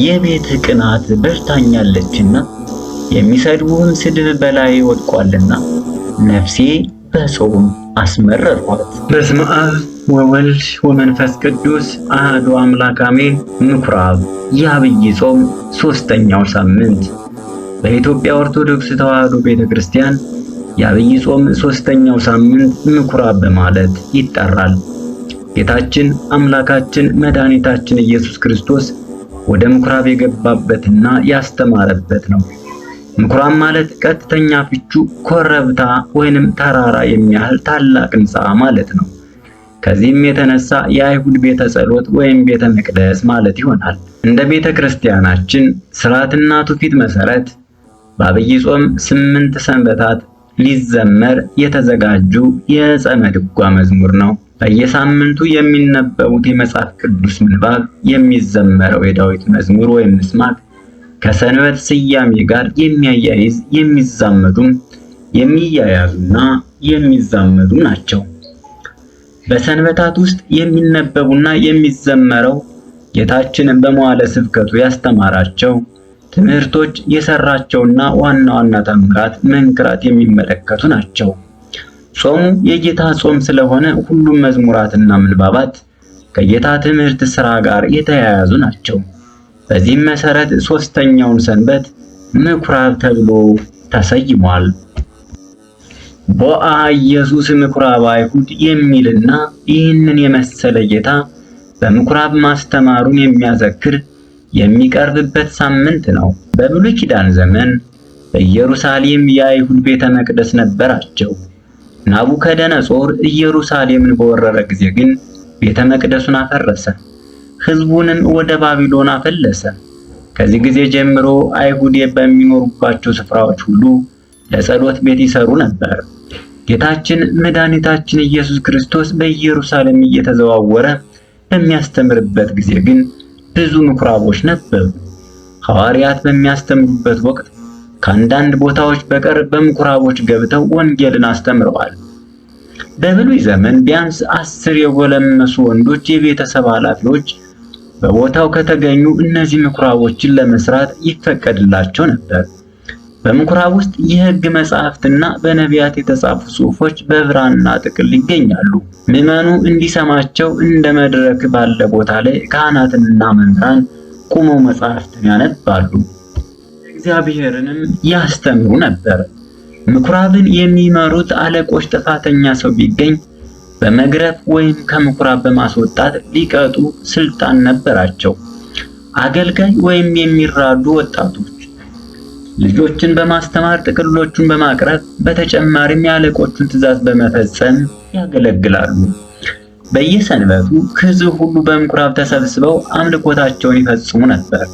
የቤትህ ቅናት በልታኛለችና የሚሰድቡህም ስድብ በላይ ወድቋልና ነፍሴ በጾም አስመረርኳት። በስመ አብ ወወልድ ወመንፈስ ቅዱስ አሐዱ አምላክ አሜን። ምኩራብ የዐቢይ ጾም ሦስተኛው ሳምንት በኢትዮጵያ ኦርቶዶክስ ተዋሕዶ ቤተክርስቲያን የዐቢይ ጾም ሦስተኛው ሳምንት ምኩራብ በማለት ይጠራል። ጌታችን አምላካችን መድኃኒታችን ኢየሱስ ክርስቶስ ወደ ምኩራብ የገባበትና ያስተማረበት ነው። ምኩራብ ማለት ቀጥተኛ ፍቹ ኮረብታ ወይንም ተራራ የሚያህል ታላቅ ሕንጻ ማለት ነው። ከዚህም የተነሳ የአይሁድ ቤተ ጸሎት ወይም ቤተ መቅደስ ማለት ይሆናል። እንደ ቤተ ክርስቲያናችን ሥርዓትና ትውፊት መሰረት በዐቢይ ጾም 8 ሰንበታት ሊዘመር የተዘጋጁ የዕፀ ድጓ መዝሙር ነው። በየሳምንቱ የሚነበቡት የመጽሐፍ ቅዱስ ምንባብ፣ የሚዘመረው የዳዊት መዝሙር ወይም ምስማክ ከሰንበት ስያሜ ጋር የሚያያይዝ የሚያያዙና የሚዛመዱ ናቸው። በሰንበታት ውስጥ የሚነበቡና የሚዘመረው ጌታችን በመዋዕለ ስብከቱ ያስተማራቸው ትምህርቶች፣ የሰራቸውና ዋና ዋና ተአምራት፣ መንክራት የሚመለከቱ ናቸው። ጾሙ የጌታ ጾም ስለሆነ ሁሉም መዝሙራትና ምንባባት ከጌታ ትምህርት ሥራ ጋር የተያያዙ ናቸው። በዚህም መሰረት ሦስተኛውን ሰንበት ምኩራብ ተብሎ ተሰይሟል። ቦአ ኢየሱስ ምኩራብ አይሁድ የሚልና ይህንን የመሰለ ጌታ በምኩራብ ማስተማሩን የሚያዘክር የሚቀርብበት ሳምንት ነው። በብሉይ ኪዳን ዘመን በኢየሩሳሌም የአይሁድ ቤተ መቅደስ ነበራቸው። ናቡከደነጾር ኢየሩሳሌምን በወረረ ጊዜ ግን ቤተ መቅደሱን አፈረሰ፣ ሕዝቡንም ወደ ባቢሎን አፈለሰ። ከዚህ ጊዜ ጀምሮ አይሁድ በሚኖሩባቸው ስፍራዎች ሁሉ ለጸሎት ቤት ይሰሩ ነበር። ጌታችን መድኃኒታችን ኢየሱስ ክርስቶስ በኢየሩሳሌም እየተዘዋወረ በሚያስተምርበት ጊዜ ግን ብዙ ምኩራቦች ነበሩ። ሐዋርያት በሚያስተምሩበት ወቅት ከአንዳንድ ቦታዎች በቀር በምኩራቦች ገብተው ወንጌልን አስተምረዋል። በብሉይ ዘመን ቢያንስ 10 የጎለመሱ ወንዶች የቤተሰብ ኃላፊዎች በቦታው ከተገኙ እነዚህ ምኩራቦችን ለመስራት ይፈቀድላቸው ነበር። በምኩራብ ውስጥ የሕግ መጻሕፍትና በነቢያት የተጻፉ ጽሑፎች በብራና ጥቅል ይገኛሉ። ምዕመኑ እንዲሰማቸው እንደ መድረክ ባለ ቦታ ላይ ካህናትና መምህራን ቆመው መጻሕፍትን ያነባሉ፣ እግዚአብሔርንም ያስተምሩ ነበር። ምኩራብን የሚመሩት አለቆች ጥፋተኛ ሰው ቢገኝ በመግረፍ ወይም ከምኩራብ በማስወጣት ሊቀጡ ስልጣን ነበራቸው። አገልጋይ ወይም የሚራዱ ወጣቶች ልጆችን በማስተማር ጥቅሎቹን በማቅረብ በተጨማሪም የአለቆቹን ትእዛዝ በመፈጸም ያገለግላሉ። በየሰንበቱ ሕዝብ ሁሉ በምኩራብ ተሰብስበው አምልኮታቸውን ይፈጽሙ ነበር።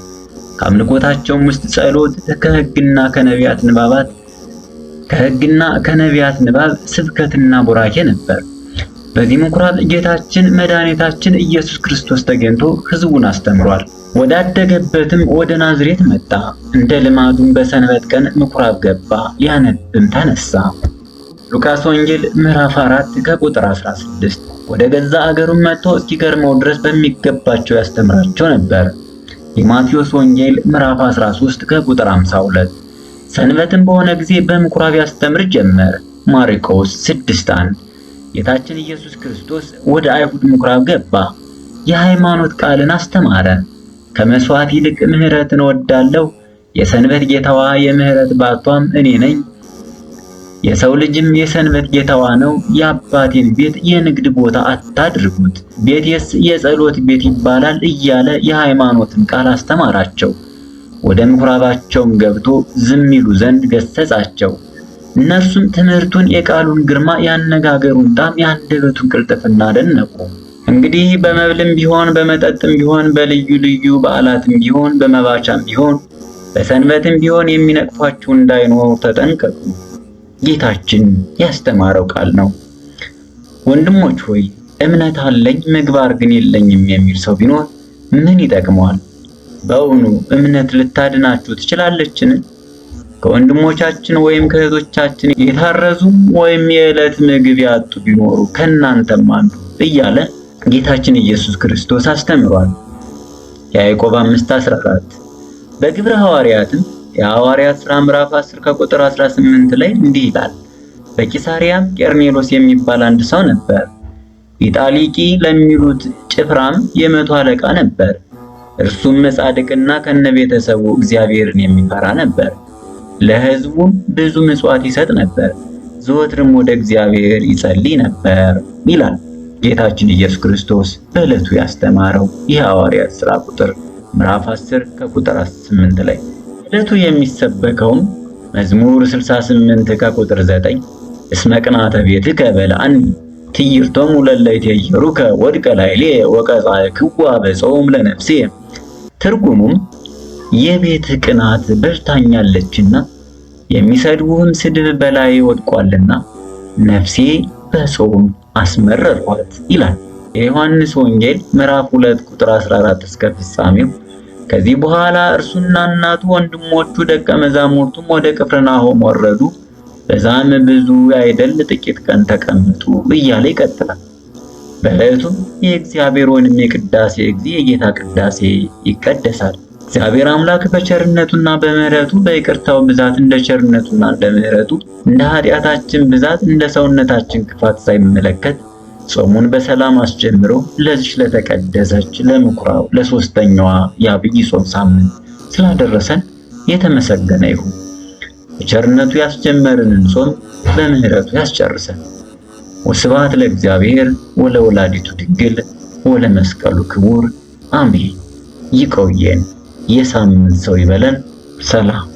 ከአምልኮታቸውም ውስጥ ጸሎት፣ ከሕግና ከነቢያት ንባብ፣ ስብከትና ቡራኬ ነበር። በዚህ ምኩራብ ጌታችን መድኃኒታችን ኢየሱስ ክርስቶስ ተገኝቶ ሕዝቡን አስተምሯል። ወዳደገበትም ወደ ናዝሬት መጣ። እንደ ልማዱም በሰንበት ቀን ምኩራብ ገባ፣ ሊያነብም ተነሳ። ሉቃስ ወንጌል ምዕራፍ 4 ከቁጥር 16። ወደ ገዛ አገሩም መጥቶ እስኪገርመው ድረስ በሚገባቸው ያስተምራቸው ነበር። የማቴዎስ ወንጌል ምዕራፍ 13 ከቁጥር 52። ሰንበትም በሆነ ጊዜ በምኩራብ ያስተምር ጀመር። ማርቆስ 6:1። ጌታችን ኢየሱስ ክርስቶስ ወደ አይሁድ ምኩራብ ገባ፣ የሃይማኖት ቃልን አስተማረ። ከመስዋዕት ይልቅ ምሕረትን እወዳለሁ፣ የሰንበት ጌታዋ የምሕረት ባቷም እኔ ነኝ፣ የሰው ልጅም የሰንበት ጌታዋ ነው። የአባቴን ቤት የንግድ ቦታ አታድርጉት፣ ቤቴስ የጸሎት ቤት ይባላል እያለ የሃይማኖትን ቃል አስተማራቸው። ወደ ምኩራባቸውም ገብቶ ዝም ይሉ ዘንድ ገሰጻቸው። እነርሱም ትምህርቱን፣ የቃሉን ግርማ፣ ያነጋገሩን ጣዕም፣ የአንደበቱን ቅልጥፍና አደነቁ። እንግዲህ በመብልም ቢሆን በመጠጥም ቢሆን በልዩ ልዩ በዓላትም ቢሆን በመባቻም ቢሆን በሰንበትም ቢሆን የሚነቅፏችሁ እንዳይኖሩ ተጠንቀቁ። ጌታችን ያስተማረው ቃል ነው። ወንድሞች ሆይ እምነት አለኝ ምግባር ግን የለኝም የሚል ሰው ቢኖር ምን ይጠቅመዋል? በእውኑ እምነት ልታድናችሁ ትችላለችን? ከወንድሞቻችን ወይም ከእህቶቻችን የታረዙ ወይም የዕለት ምግብ ያጡ ቢኖሩ ከእናንተም አንዱ እያለ ጌታችን ኢየሱስ ክርስቶስ አስተምሯል። ያዕቆብ 5:14። በግብረ ሐዋርያትም የሐዋርያት ሥራ ምዕራፍ 10 ከቁጥር 18 ላይ እንዲህ ይላል። በቂሳሪያም ቄርኔሎስ የሚባል አንድ ሰው ነበር። ኢጣሊቂ ለሚሉት ጭፍራም የመቶ አለቃ ነበር። እርሱም ጻድቅና ከነቤተሰቡ እግዚአብሔርን የሚፈራ ነበር። ለሕዝቡም ብዙ ምጽዋት ይሰጥ ነበር። ዘወትርም ወደ እግዚአብሔር ይጸልይ ነበር ይላል ጌታችን ኢየሱስ ክርስቶስ በዕለቱ ያስተማረው የሐዋርያት ሥራ ቁጥር ምዕራፍ 10 ከቁጥር 8 ላይ። ዕለቱ የሚሰበከውም መዝሙር 68 ከቁጥር 9 እስመ ቅንዓተ ቤትከ በልዐኒ ትዕይርቶሙ ለእለ ይትዔየሩከ ወድቀ ላዕሌ ወቀጻዕክዋ በጾም ለነፍሴ። ትርጉሙም የቤት ቅናት በልታኛለችና የሚሰድቡህም ስድብ በላይ ወድቋልና ነፍሴ በጾም አስመረርኋት ይላል የዮሐንስ ወንጌል ምዕራፍ 2 ቁጥር 14 እስከ ፍጻሜው። ከዚህ በኋላ እርሱና እናቱ ወንድሞቹ ደቀ መዛሙርቱም ወደ ቅፍርናሆም ወረዱ። በዛም ብዙ አይደል ጥቂት ቀን ተቀመጡ እያለ ይቀጥላል። በዕለቱም የእግዚአብሔር ወይንም የቅዳሴ ጊዜ የጌታ ቅዳሴ ይቀደሳል። እግዚአብሔር አምላክ በቸርነቱና በምሕረቱ በይቅርታው ብዛት እንደ ቸርነቱና እንደ ምሕረቱ እንደ ኃጢአታችን ብዛት እንደ ሰውነታችን ክፋት ሳይመለከት ጾሙን በሰላም አስጀምሮ ለዚች ለተቀደሰች ለምኩራው ለሶስተኛዋ የዐቢይ ጾም ሳምንት ስላደረሰን የተመሰገነ ይሁን። በቸርነቱ ያስጀመረንን ጾም በምሕረቱ ያስጨርሰን። ወስብሐት ለእግዚአብሔር ወለወላዲቱ ድንግል ወለመስቀሉ ክቡር አሜን። ይቆየን። የሳምንት ሰው ይበለን። ሰላም